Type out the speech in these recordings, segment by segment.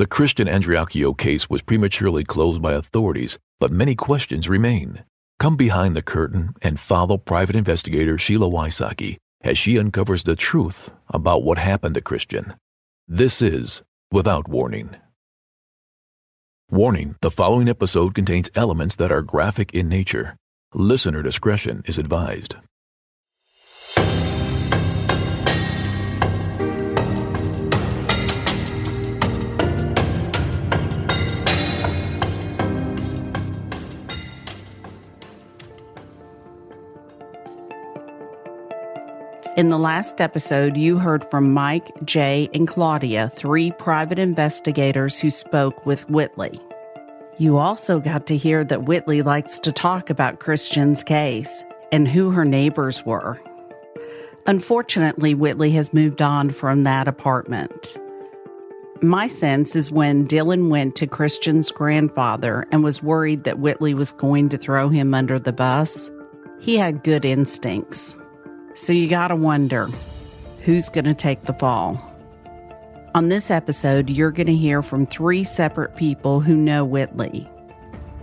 The Christian 𝐓𝐇𝐈𝐒 case was prematurely closed by authorities, but many questions remain. Come behind the curtain and follow private investigator Sheila Wysocki as she uncovers the truth about what happened to Christian. This is Without Warning. Warning: the following episode contains elements that are graphic in nature. Listener discretion is advised. In the last episode, you heard from Mike, Jay, and Claudia, 3 private investigators who spoke with Whitley. You also got to hear that Whitley likes to talk about Christian's case and who her neighbors were. Unfortunately, Whitley has moved on from that apartment. My sense is when Dylan went to Christian's grandfather and was worried that Whitley was going to throw him under the bus, he had good instincts. So you gotta wonder, who's gonna take the fall? On this episode, you're gonna hear from 3 separate people who know Whitley.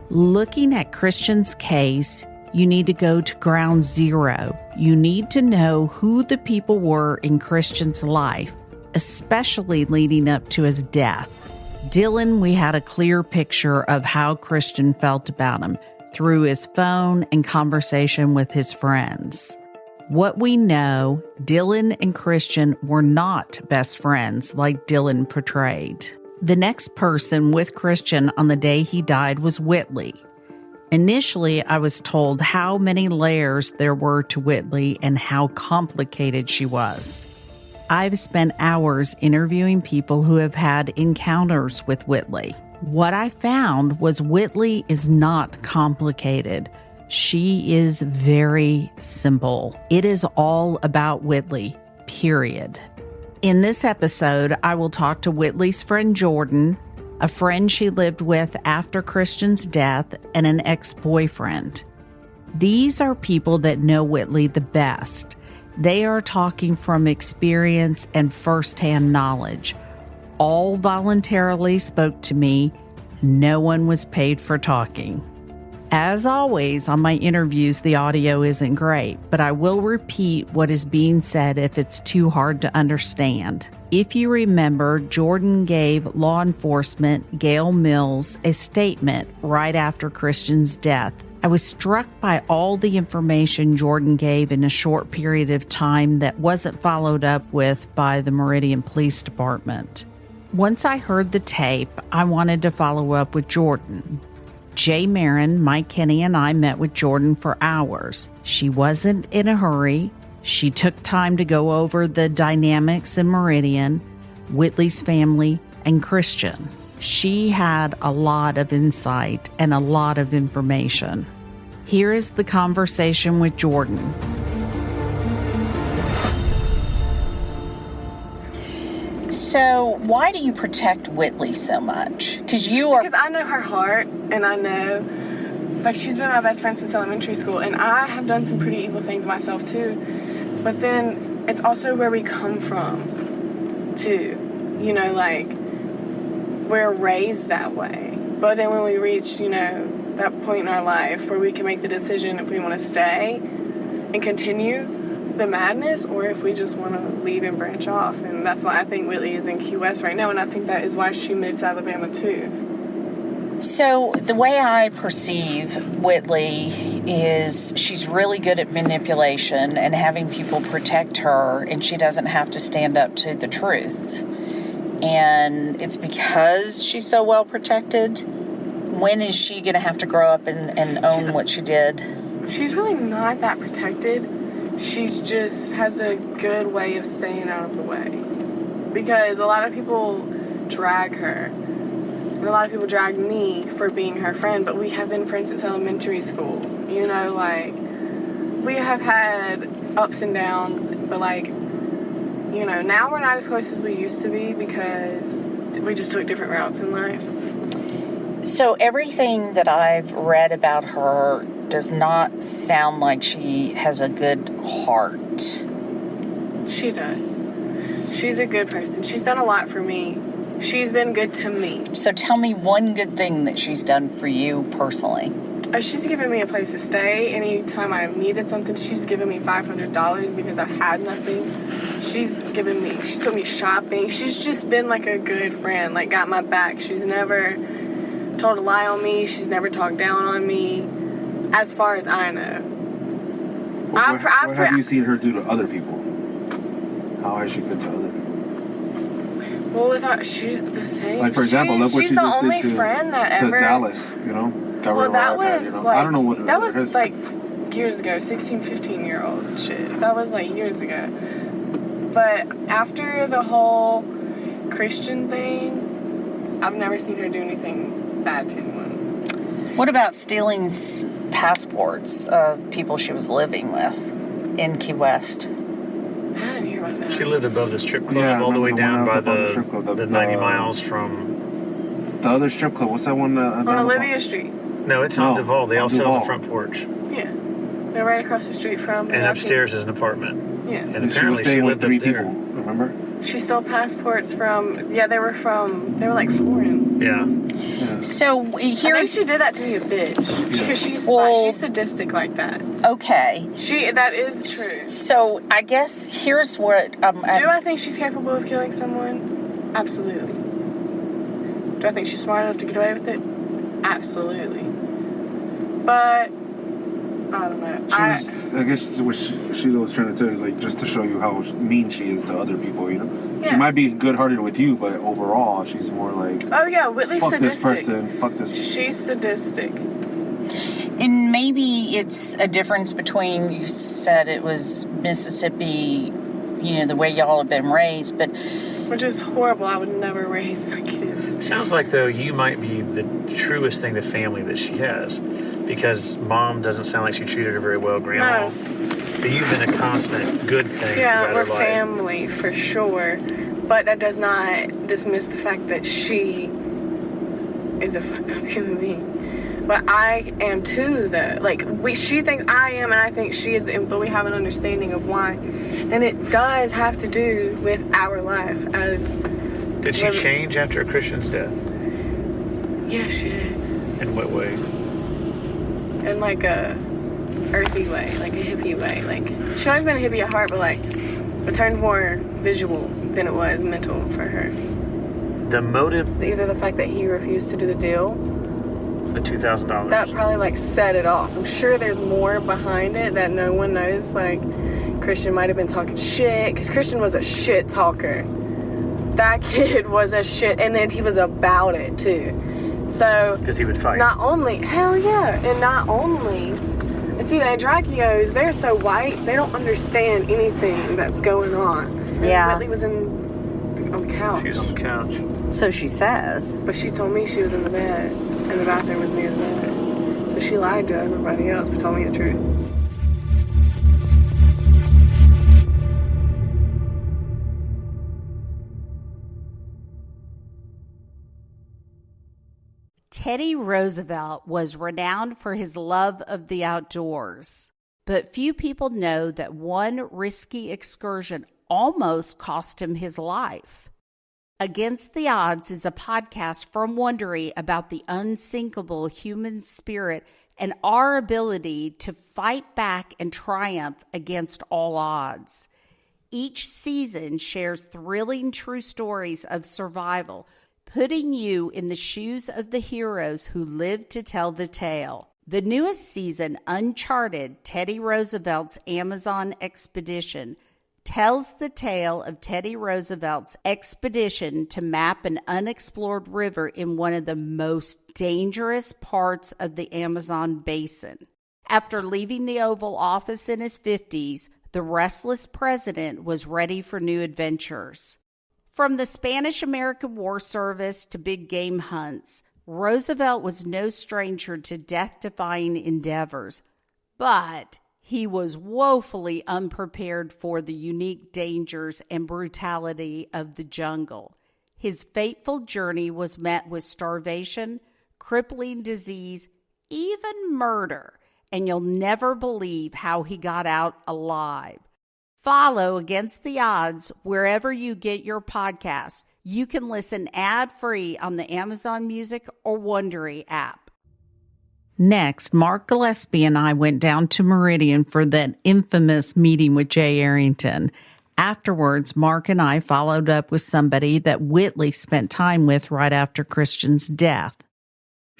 Looking at Christian's case, you need to go to ground zero. You need to know who the people were in Christian's life, especially leading up to his death. Dylan, we had a clear picture of how Christian felt about him through his phone and conversation with his friends. What we know, Dylan and Christian were not best friends like Dylan portrayed. The next person with Christian on the day he died was Whitley. Initially, I was told how many layers there were to Whitley and how complicated she was. I've spent hours interviewing people who have had encounters with Whitley. What I found was Whitley is not complicated. She is very simple. It is all about Whitley, period. In this episode, I will talk to Whitley's friend Jordan, a friend she lived with after Christian's death, and an ex-boyfriend. These are people that know Whitley the best. They are talking from experience and firsthand knowledge. All voluntarily spoke to me. No one was paid for talking. As always, on my interviews, the audio isn't great, but I will repeat what is being said if it's too hard to understand. If you remember, Jordan gave law enforcement, Gail Mills, a statement right after Christian's death. I was struck by all the information Jordan gave in a short period of time that wasn't followed up with by the Meridian Police Department. Once I heard the tape, I wanted to follow up with Jordan. Jay Marin, Mike Kenny, and I met with Jordan for hours. She wasn't in a hurry. She took time to go over the dynamics in Meridian, Whitley's family, and Christian. She had a lot of insight and a lot of information. Here is the conversation with Jordan. So why do you protect Whitley so much? Because I know her heart, and I know, like, she's been my best friend since elementary school, and I have done some pretty evil things myself too. But then it's also where we come from too. You know, like, we're raised that way. But then when we reach, you know, that point in our life where we can make the decision if we want to stay and continue the madness, or if we just want to leave and branch off. And that's why I think Whitley is in Key West right now, and I think that is why she moved to Alabama too. So the way I perceive Whitley is she's really good at manipulation and having people protect her, and she doesn't have to stand up to the truth. And it's because she's so well protected. When is she going to have to grow up and own what she did? She's really not that protected. She's just has a good way of staying out of the way. Because a lot of people drag her. And a lot of people drag me for being her friend, but we have been friends since elementary school. You know, like, we have had ups and downs, but, like, you know, now we're not as close as we used to be because we just took different routes in life. So everything that I've read about her does not sound like she has a good heart. She does. She's a good person. She's done a lot for me. She's been good to me. So tell me one good thing that she's done for you personally. She's given me a place to stay. Anytime I needed something, she's given me $500 because I had nothing. She's took me shopping. She's just been like a good friend, like got my back. She's never told a lie on me. She's never talked down on me, as far as I know. What have you seen her do to other people? How has she been to other people? Well, with her, she's the same. Like, for example, look what she just did to Dallas, you know? Well, that was you know? like, I don't know what that was like years ago, 16, 15-year-old shit. That was like years ago. But after the whole Christian thing, I've never seen her do anything bad to anyone. What about stealing passports of people she was living with in Key West? I didn't hear about that. She lived above the strip club, all the way down by the 90 miles from... The other strip club, what's that one? On Olivia Street. No, it's on Duval. They all sit on the front porch. Yeah. They're right across the street from... And upstairs is an apartment. Yeah. And apparently she lived with 3 up there. people, remember? She stole passports from... Yeah, they were like foreign. Yeah. So I think she did that to be a bitch. Because she's sadistic like that. Okay. That is true. So I guess here's what... Do I think she's capable of killing someone? Absolutely. Do I think she's smart enough to get away with it? Absolutely. But I don't know. I guess what Sheila was trying to tell you is like just to show you how mean she is to other people, you know? Yeah. She might be good-hearted with you, but overall she's more like, oh yeah, Whitley's fuck sadistic. this person, fuck this person. She's sadistic. And maybe it's a difference between, you said it was Mississippi, you know, the way y'all have been raised, but... Which is horrible. I would never raise my kids. Sounds like, though, you might be the truest thing to family that she has. Because Mom doesn't sound like she treated her very well, Grandma. No. But you've been a constant good thing Yeah, we're throughout her life. family, for sure. But that does not dismiss the fact that she is a fucked up human being. But I am too, though. Like, she thinks I am, and I think she is, but we have an understanding of why. And it does have to do with our life as... Did she change after Christian's death? Yeah, she did. In what way? In like a earthy way, like a hippie way. Like, she's always been a hippie at heart, but like, it turned more visual than it was mental for her. The motive? It's either the fact that he refused to do the deal. The $2,000. That probably like set it off. I'm sure there's more behind it that no one knows. Like, Christian might have been talking shit, because Christian was a shit talker. That kid was a shit, and then he was about it too. So, because he would fight. Not only, hell yeah, and not only, and see, the 𝐓𝐇𝐒𝐄s, they're so white, they don't understand anything that's going on. And Whitley was on the couch. She was on the couch. So she says. But she told me she was in the bed, and the bathroom was near the bed. So she lied to everybody else, but told me the truth. Teddy Roosevelt was renowned for his love of the outdoors, but few people know that one risky excursion almost cost him his life. Against the Odds is a podcast from Wondery about the unsinkable human spirit and our ability to fight back and triumph against all odds. Each season shares thrilling true stories of survival, putting you in the shoes of the heroes who lived to tell the tale. The newest season, Uncharted, Teddy Roosevelt's Amazon Expedition, tells the tale of Teddy Roosevelt's expedition to map an unexplored river in one of the most dangerous parts of the Amazon basin. After leaving the Oval Office in his 50s, the restless president was ready for new adventures. From the Spanish-American War Service to big game hunts, Roosevelt was no stranger to death-defying endeavors, but he was woefully unprepared for the unique dangers and brutality of the jungle. His fateful journey was met with starvation, crippling disease, even murder, and you'll never believe how he got out alive. Follow Against the Odds wherever you get your podcasts. You can listen ad-free on the Amazon Music or Wondery app. Next, Mark Gillespie and I went down to Meridian for that infamous meeting with Jay Arrington. Afterwards, Mark and I followed up with somebody that Whitley spent time with right after Christian's death.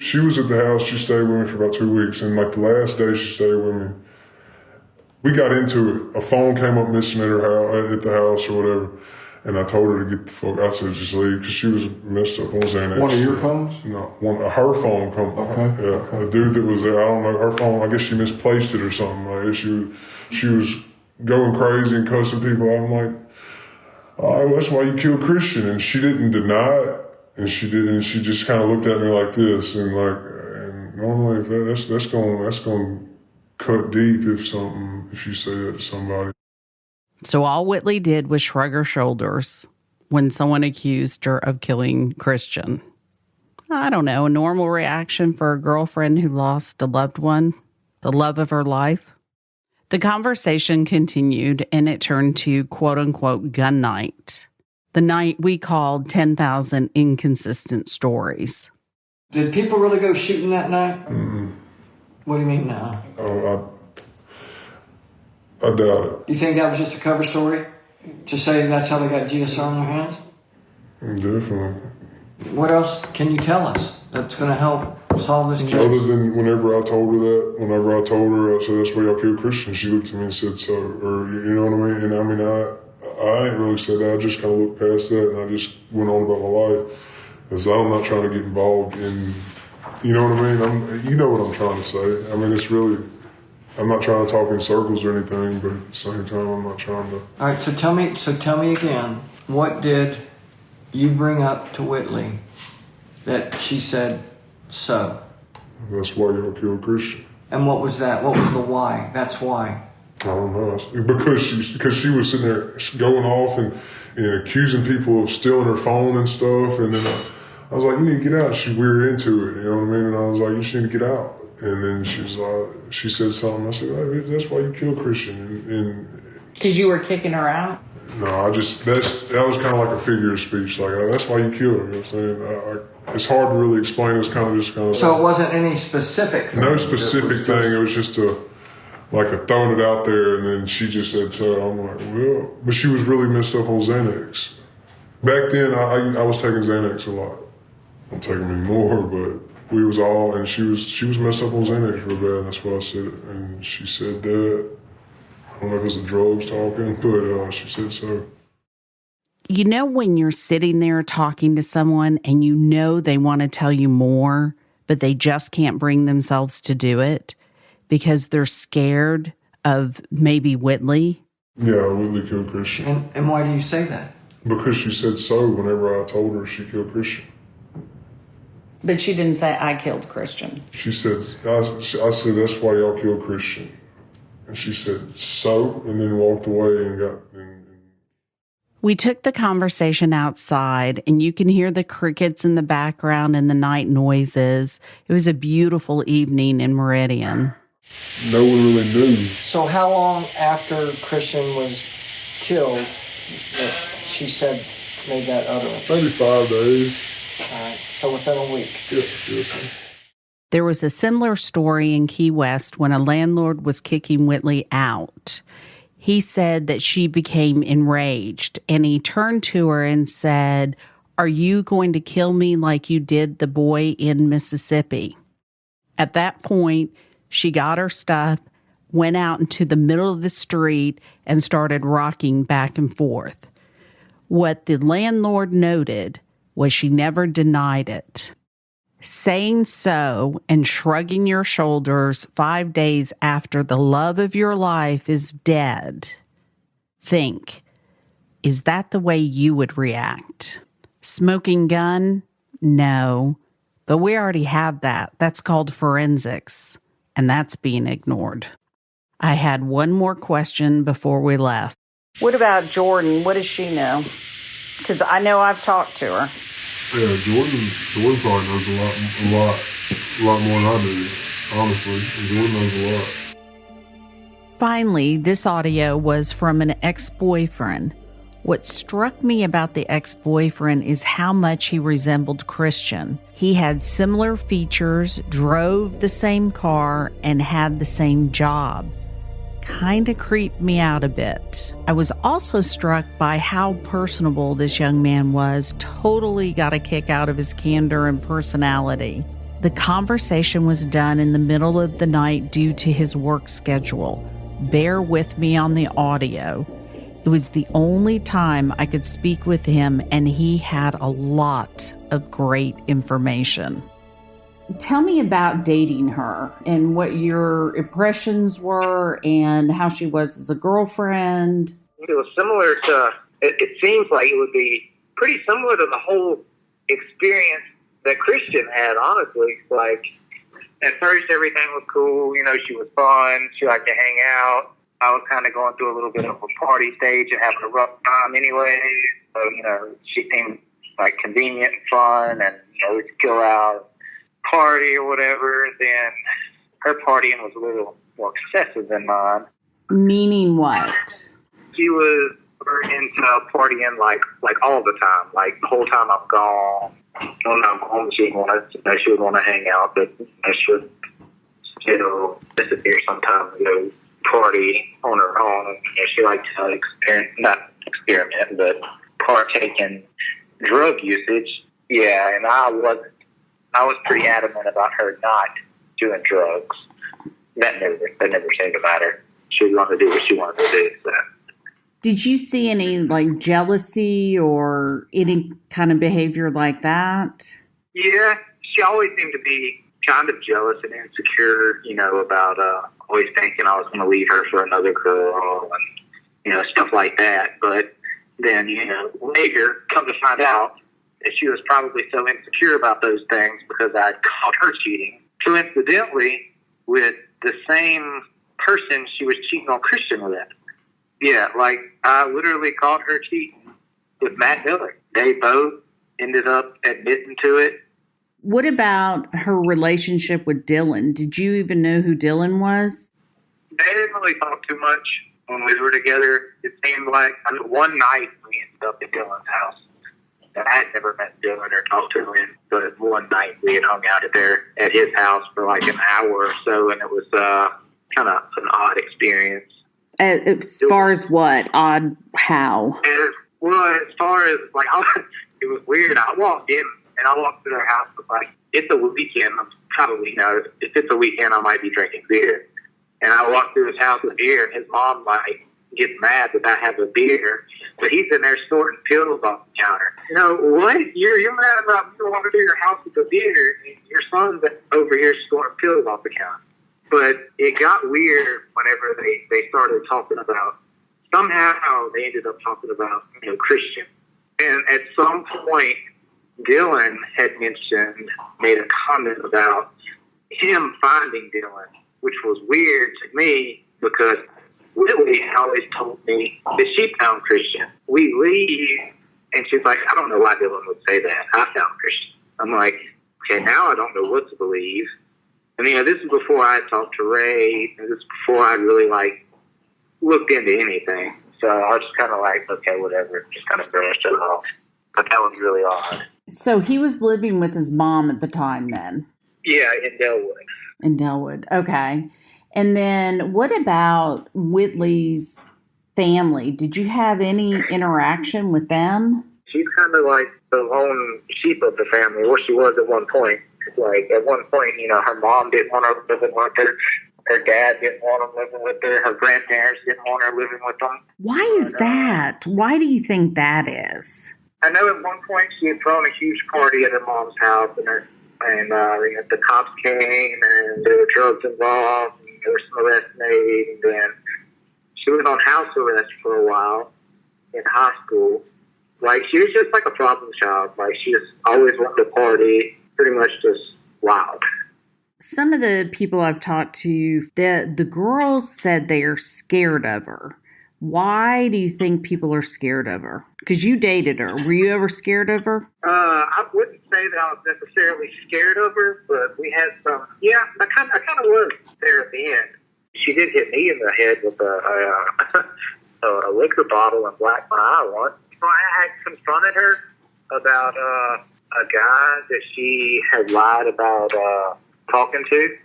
She was at the house. She stayed with me for about 2 weeks. And like the last day she stayed with me, we got into it. A phone came up missing at the house or whatever. And I told her to get the fuck. I said, just leave, because she was messed up on Xanax. One of your phones? No, her phone. Okay. Yeah, okay. The dude that was there, I don't know, her phone, I guess she misplaced it or something. Like, she was going crazy and cussing people. I'm like, oh, that's why you killed Christian. And she didn't deny it. And she didn't. She just kind of looked at me like this. And normally if that's going to cut deep if you say that to somebody. So all Whitley did was shrug her shoulders when someone accused her of killing Christian. I don't know, a normal reaction for a girlfriend who lost a loved one, the love of her life. The conversation continued, and it turned to quote-unquote gun night, the night we called 10,000 Inconsistent Stories. Did people really go shooting that night? Mm-hmm. What do you mean now? I doubt it. You think that was just a cover story? To say that's how they got GSR on their hands? Definitely. What else can you tell us that's going to help solve this case? Other than whenever I told her, I said, that's why y'all killed Christian, she looked at me and said so. Or, you know what I mean? And I mean, I ain't really said that. I just kind of looked past that and I just went on about my life. Because I'm not trying to get involved in, you know what I mean? You know what I'm trying to say. I mean, it's really... I'm not trying to talk in circles or anything, but at the same time, I'm not trying to... All right, so tell me again, what did you bring up to Whitley that she said so? That's why y'all killed Christian. And what was that? What was the why? That's why. I don't know. Because she was sitting there going off and accusing people of stealing her phone and stuff, and then I was like, you need to get out. We were into it, you know what I mean? And I was like, you just need to get out. And then she said something. I said, hey, that's why you killed Christian. Because you were kicking her out? No, that was kind of like a figure of speech. Like, that's why you killed her. You know what I'm saying? It's hard to really explain. It's kind of So it wasn't any specific thing? No specific thing. It was just like throwing it out there. And then she just said so. I'm like, well, but she was really messed up on Xanax. Back then, I was taking Xanax a lot. I don't take them anymore, but we was all, and she was messed up on Xanax real bad. That's why I said it. And she said that. I don't know if it was the drugs talking, but she said so. You know when you're sitting there talking to someone and you know they want to tell you more, but they just can't bring themselves to do it because they're scared of maybe Whitley? Yeah, Whitley killed Christian. And why do you say that? Because she said so whenever I told her she killed Christian. But she didn't say, I killed Christian. She said, I said, that's why y'all killed Christian. And she said, so, and then walked away and got... We took the conversation outside, and you can hear the crickets in the background and the night noises. It was a beautiful evening in Meridian. No one really knew. So how long after Christian was killed that she said, made that utterance? Maybe 5 days. All right, so within a week. Yes. There was a similar story in Key West when a landlord was kicking Whitley out. He said that she became enraged, and he turned to her and said, "Are you going to kill me like you did the boy in Mississippi?" At that point, she got her stuff, went out into the middle of the street, and started rocking back and forth. What the landlord noted was she never denied it. Saying so and shrugging your shoulders 5 days after the love of your life is dead. Think, is that the way you would react? Smoking gun? No. But we already have that. That's called forensics. And that's being ignored. I had one more question before we left. What about Jordan? What does she know? Because I know I've talked to her. Yeah, Jordan probably knows a lot more than I do, honestly. Jordan knows a lot. Finally, this audio was from an ex-boyfriend. What struck me about the ex-boyfriend is how much he resembled Christian. He had similar features, drove the same car, and had the same job. Kind of creeped me out a bit. I was also struck by how personable this young man was. Totally got a kick out of his candor and personality. The conversation was done in the middle of the night due to his work schedule. Bear with me on the audio. It was the only time I could speak with him, and he had a lot of great information. Tell me about dating her and what your impressions were and how she was as a girlfriend. It was similar to, it seems like it would be pretty similar to the whole experience that Christian had, honestly. Like, at first everything was cool, she was fun, she liked to hang out. I was kind of going through a little bit of a party stage and having a rough time anyway. So, she seemed like convenient and fun, and, we could go out, party or whatever. Then her partying was a little more excessive than mine. Meaning what? She was into partying like all the time. Like, the whole time I'm gone. When I'm home, she would want to hang out, but she would still disappear sometimes and go party on her own. She liked to not experiment, but partake in drug usage. Yeah, and I was pretty adamant about her not doing drugs. That never seemed to matter. She was going to do what she wanted to do. So. Did you see any jealousy or any kind of behavior like that? Yeah, she always seemed to be kind of jealous and insecure, about always thinking I was going to leave her for another girl and, stuff like that. But then, later, come to find out that she was probably so insecure about those things because I caught her cheating. Coincidentally, with the same person she was cheating on Christian with. Yeah, I literally caught her cheating with Matt Miller. They both ended up admitting to it. What about her relationship with Dylan? Did you even know who Dylan was? They didn't really talk too much when we were together. It seemed like one night we ended up at Dylan's house. And I had never met Dylan or talked to him, but one night we had hung out at his house for an hour or so, and it was kind of an odd experience. As far as what? Odd how? As far as, it was weird. I walked in, and I walked to their house, but, it's a weekend. I'm probably, if it's a weekend, I might be drinking beer. And I walked through his house with beer, and his mom, gets mad that I have a beer, but he's in there sorting pills off the counter. What? You're mad about me walking through your house with a beer, and your son's over here sorting pills off the counter. But it got weird whenever they started talking about, somehow they ended up talking about, Christian. And at some point, Dylan had made a comment about him finding Dylan, which was weird to me because Whitley always told me that she found Christian. We leave, and she's like, I don't know why Dylan would say that. I found Christian. I'm like, okay, now I don't know what to believe. And, this is before I talked to Ray, and this is before I really, looked into anything. So I was just kind of okay, whatever, just kind of brushed it off. But that was really odd. So he was living with his mom at the time then? Yeah, in Delwood. In Delwood, okay. And then what about Whitley's family? Did you have any interaction with them? She's kind of like the lone sheep of the family, or she was at one point. At one point, her mom didn't want her living with her. Her dad didn't want him living with her. Her grandparents didn't want her living with them. Why is that? Why do you think that is? I know at one point she had thrown a huge party at her mom's house, and the cops came, and there were drugs involved, and there was some arrests made, and then she was on house arrest for a while in high school. She was just a problem child. She just always wanted to party, pretty much just wild. Some of the people I've talked to, the girls said they are scared of her. Why do you think people are scared of her? Because you dated her. Were you ever scared of her? I wouldn't say that I was necessarily scared of her, but we had some. Yeah, I kind of was there at the end. She did hit me in the head with a liquor bottle and blacked my eye once. So I had confronted her about a guy that she had lied about talking to.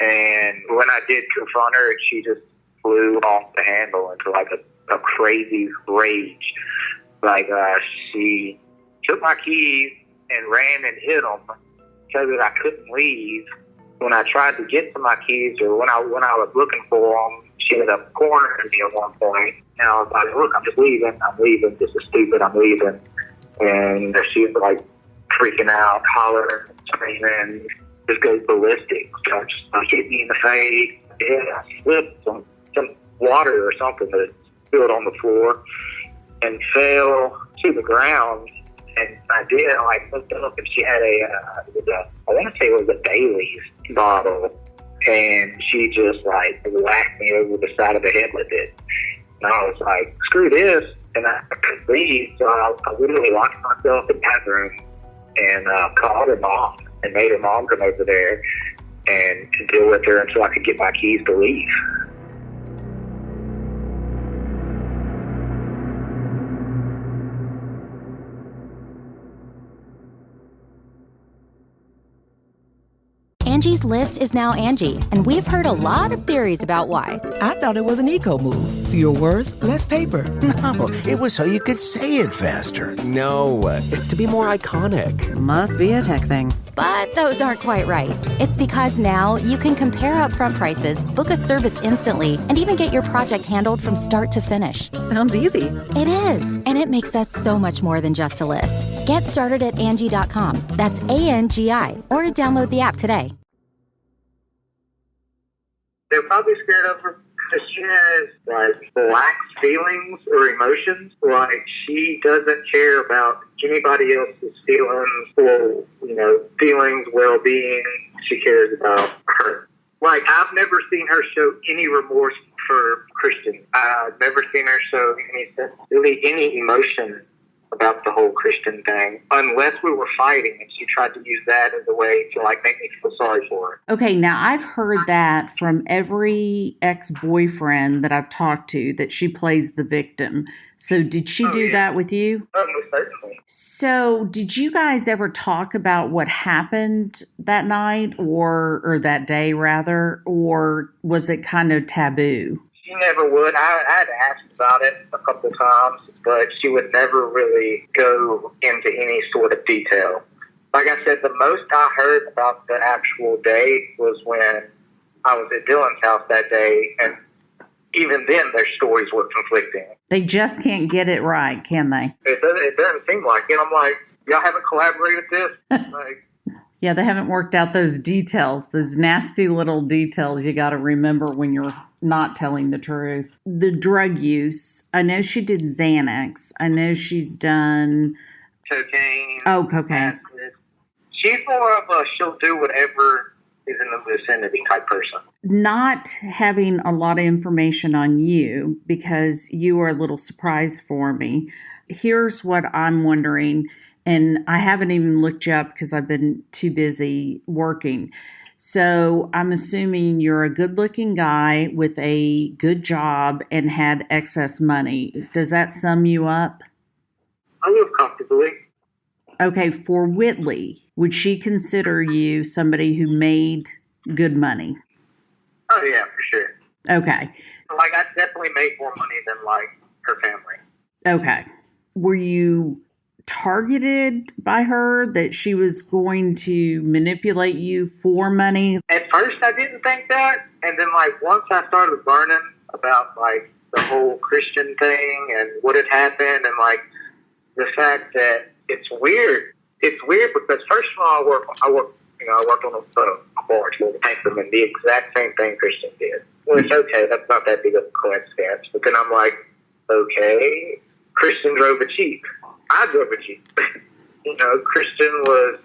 And when I did confront her, she just flew off the handle into like a crazy rage. Like she took my keys and ran and hid them so that I couldn't leave. When I tried to get to my keys, or when I was looking for them, she ended up cornering me at one point. And I was like, look, I'm just leaving. I'm leaving. This is stupid. I'm leaving. And she was like freaking out, hollering, screaming, just goes ballistic. Starts hitting me in the face. Yeah, I slipped some water or something that spilled on the floor and fell to the ground. And I did. I looked up, and she had I want to say it was a Bailey's bottle, and she just like whacked me over the side of the head with it. And I was like, screw this. And I couldn't leave, so I literally locked myself in the bathroom and called her mom and made her mom come over there and to deal with her until I could get my keys to leave. Angie's List is now Angie, and we've heard a lot of theories about why. I thought it was an eco move. Fewer words, less paper. No, it was so you could say it faster. No, it's to be more iconic. Must be a tech thing. But those aren't quite right. It's because now you can compare upfront prices, book a service instantly, and even get your project handled from start to finish. Sounds easy. It is, and it makes us so much more than just a list. Get started at Angie.com. That's ANGI, or download the app today. They're probably scared of her because she has, like, lax feelings or emotions. Like, she doesn't care about anybody else's feelings or, feelings, well-being. She cares about her. Like, I've never seen her show any remorse for Christian. I've never seen her show any emotion about the whole Christian thing, unless we were fighting, and she tried to use that as a way to like make me feel sorry for her. Okay, now I've heard that from every ex-boyfriend that I've talked to, that she plays the victim. So did she do that with you? Oh, most certainly. So did you guys ever talk about what happened that night or that day rather, or was it kind of taboo? She never would. I had asked about it a couple times, but she would never really go into any sort of detail. Like I said, the most I heard about the actual day was when I was at Dylan's house that day, and even then their stories were conflicting. They just can't get it right, can they? It doesn't seem like it. I'm like, y'all haven't collaborated this? Yeah, they haven't worked out those details, those nasty little details you got to remember when you're not telling the truth. The drug use, I know she did Xanax. I know she's done... Cocaine. Oh, cocaine. Acid. She's more of a she'll do whatever is in the vicinity type person. Not having a lot of information on you, because you were a little surprise for me. Here's what I'm wondering, and I haven't even looked you up because I've been too busy working. So I'm assuming you're a good-looking guy with a good job and had excess money. Does that sum you up? I live comfortably. Okay, for Whitley, would she consider you somebody who made good money? Oh, yeah, for sure. Okay. Like, I definitely made more money than, like, her family. Okay. Were you targeted by her, that she was going to manipulate you for money? At first, I didn't think that. And then, like, once I started learning about, like, the whole Christian thing and what had happened and, like, the fact that it's weird. It's weird because, first of all, I worked on a barge where the tank them in the exact same thing Christian did. Which, okay, that's not that big of a coincidence. But then I'm like, okay, Christian drove a Jeep. I drove a Jeep. Christian was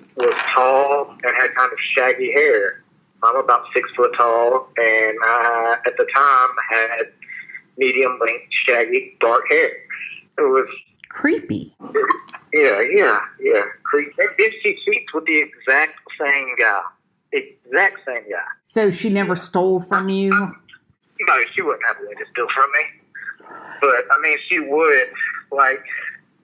tall and had kind of shaggy hair. I'm about 6 foot tall, and I, at the time, had medium length, shaggy, dark hair. It was creepy. Yeah. Creepy. And then she cheats with the exact same guy. So she never stole from you? No, she wouldn't have a way to steal from me. But, I mean, she would, like,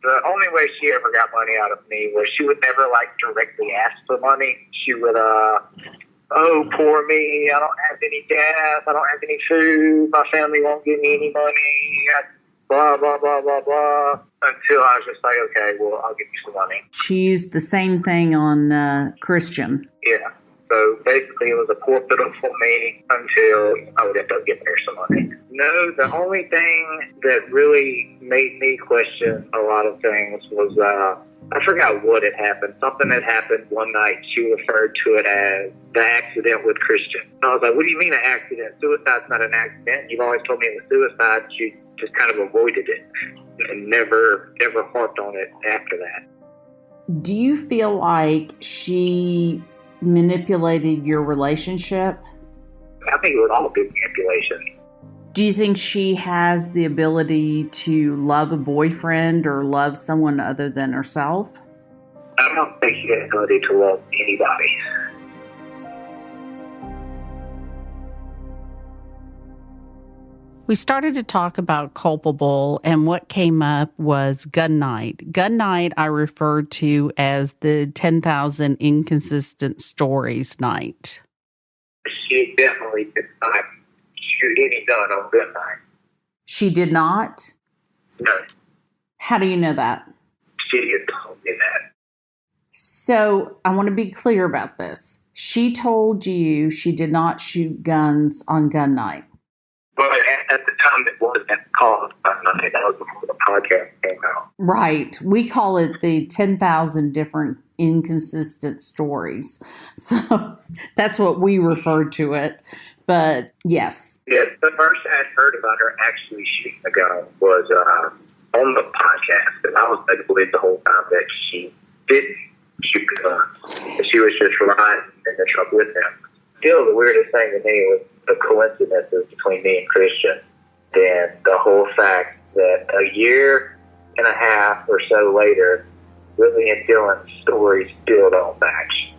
the only way she ever got money out of me was she would never, like, directly ask for money. She would, oh, poor me, I don't have any gas, I don't have any food, my family won't give me any money, blah, blah, blah, blah, blah, until I was just like, okay, well, I'll give you some money. She used the same thing on Christian. Yeah. So basically it was a poor, pitiful me until I would end up giving her some money. No, the only thing that really made me question a lot of things was, I forgot what had happened. Something had happened one night. She referred to it as the accident with Christian. And I was like, what do you mean an accident? Suicide's not an accident. You've always told me it was suicide. She just kind of avoided it and never harped on it after that. Do you feel like she manipulated your relationship? I think it was all big manipulation. Do you think she has the ability to love a boyfriend or love someone other than herself? I don't think she has the ability to love anybody. We started to talk about culpable, and what came up was gun night. Gun night I referred to as the 10,000 inconsistent stories night. She definitely did not shoot any gun on gun night. She did not? No. How do you know that? She had told me that. So I want to be clear about this. She told you she did not shoot guns on gun night. But at the time, it wasn't called gun night. That was before the podcast came out. Right. We call it the 10,000 different inconsistent stories. So that's what we referred to it. But yes. Yeah, the first I had heard about her actually shooting a gun was on the podcast. And I was led to believe the whole time that she didn't shoot guns. She was just riding in the truck with him. Still, the weirdest thing to me was the coincidences between me and Christian. And the whole fact that a year and a half or so later, Whitley and Dylan's stories still don't match.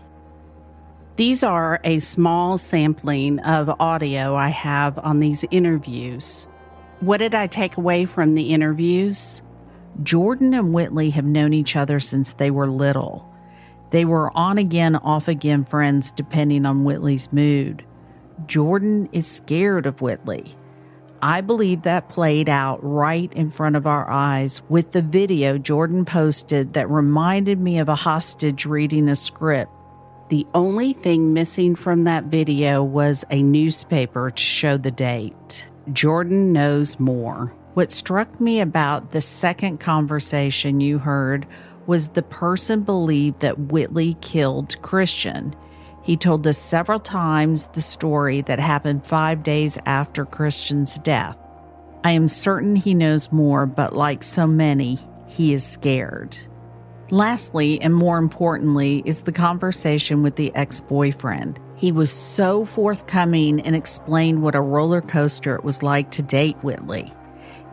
These are a small sampling of audio I have on these interviews. What did I take away from the interviews? Jordan and Whitley have known each other since they were little. They were on-again, off-again friends depending on Whitley's mood. Jordan is scared of Whitley. I believe that played out right in front of our eyes with the video Jordan posted that reminded me of a hostage reading a script. The only thing missing from that video was a newspaper to show the date. Jordan knows more. What struck me about the second conversation you heard was the person believed that Whitley killed Christian. He told us several times the story that happened 5 days after Christian's death. I am certain he knows more, but like so many, he is scared. Lastly, and more importantly, is the conversation with the ex-boyfriend. He was so forthcoming and explained what a roller coaster it was like to date Whitley.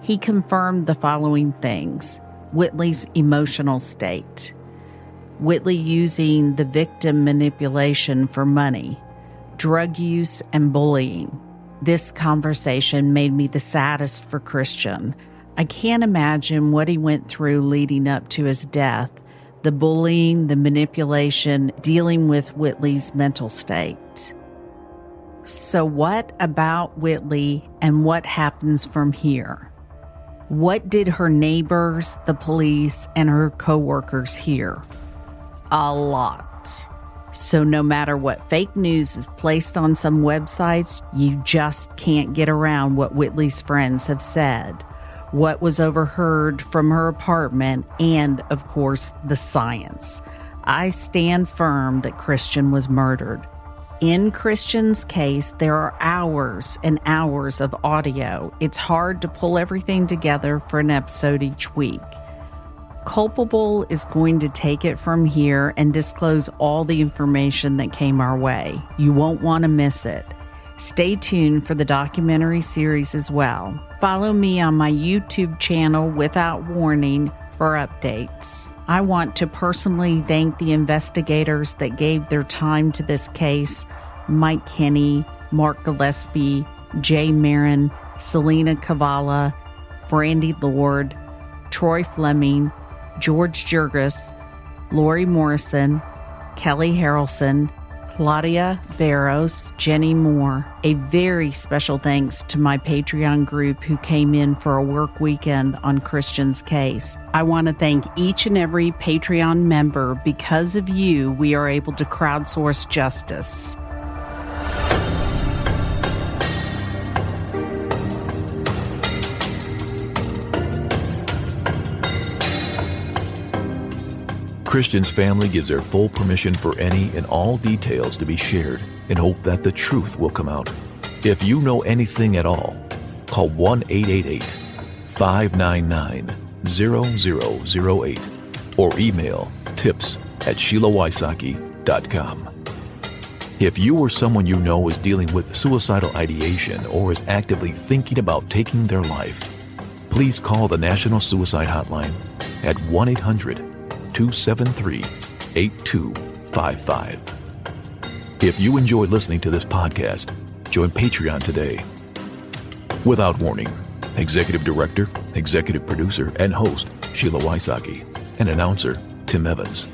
He confirmed the following things: Whitley's emotional state, Whitley using the victim manipulation for money, drug use, and bullying. This conversation made me the saddest for Christian. I can't imagine what he went through leading up to his death, the bullying, the manipulation, dealing with Whitley's mental state. So what about Whitley and what happens from here? What did her neighbors, the police, and her co-workers hear? A lot. So no matter what fake news is placed on some websites, you just can't get around what Whitley's friends have said, what was overheard from her apartment, and, of course, the science. I stand firm that Christian was murdered. In Christian's case, there are hours and hours of audio. It's hard to pull everything together for an episode each week. Culpable is going to take it from here and disclose all the information that came our way. You won't want to miss it. Stay tuned for the documentary series as well. Follow me on my YouTube channel Without Warning for updates. I want to personally thank the investigators that gave their time to this case: Mike Kinney, Mark Gillespie, Jay Marin, Selena Cavala, Brandy Lord, Troy Fleming, George Jurgis, Lori Morrison, Kelly Harrelson, Claudia Barros, Jenny Moore. A very special thanks to my Patreon group who came in for a work weekend on Christian's case. I want to thank each and every Patreon member. Because of you, we are able to crowdsource justice. Christian's family gives their full permission for any and all details to be shared in hope that the truth will come out. If you know anything at all, call 1-888-599-0008 or email tips@SheilaWysocki.com. If you or someone you know is dealing with suicidal ideation or is actively thinking about taking their life, please call the National Suicide Hotline at 1-800-273-8255. If you enjoyed listening to this podcast, join Patreon today. Without Warning, Executive Director, Executive Producer, and Host Sheila Wysocki, and Announcer Tim Evans.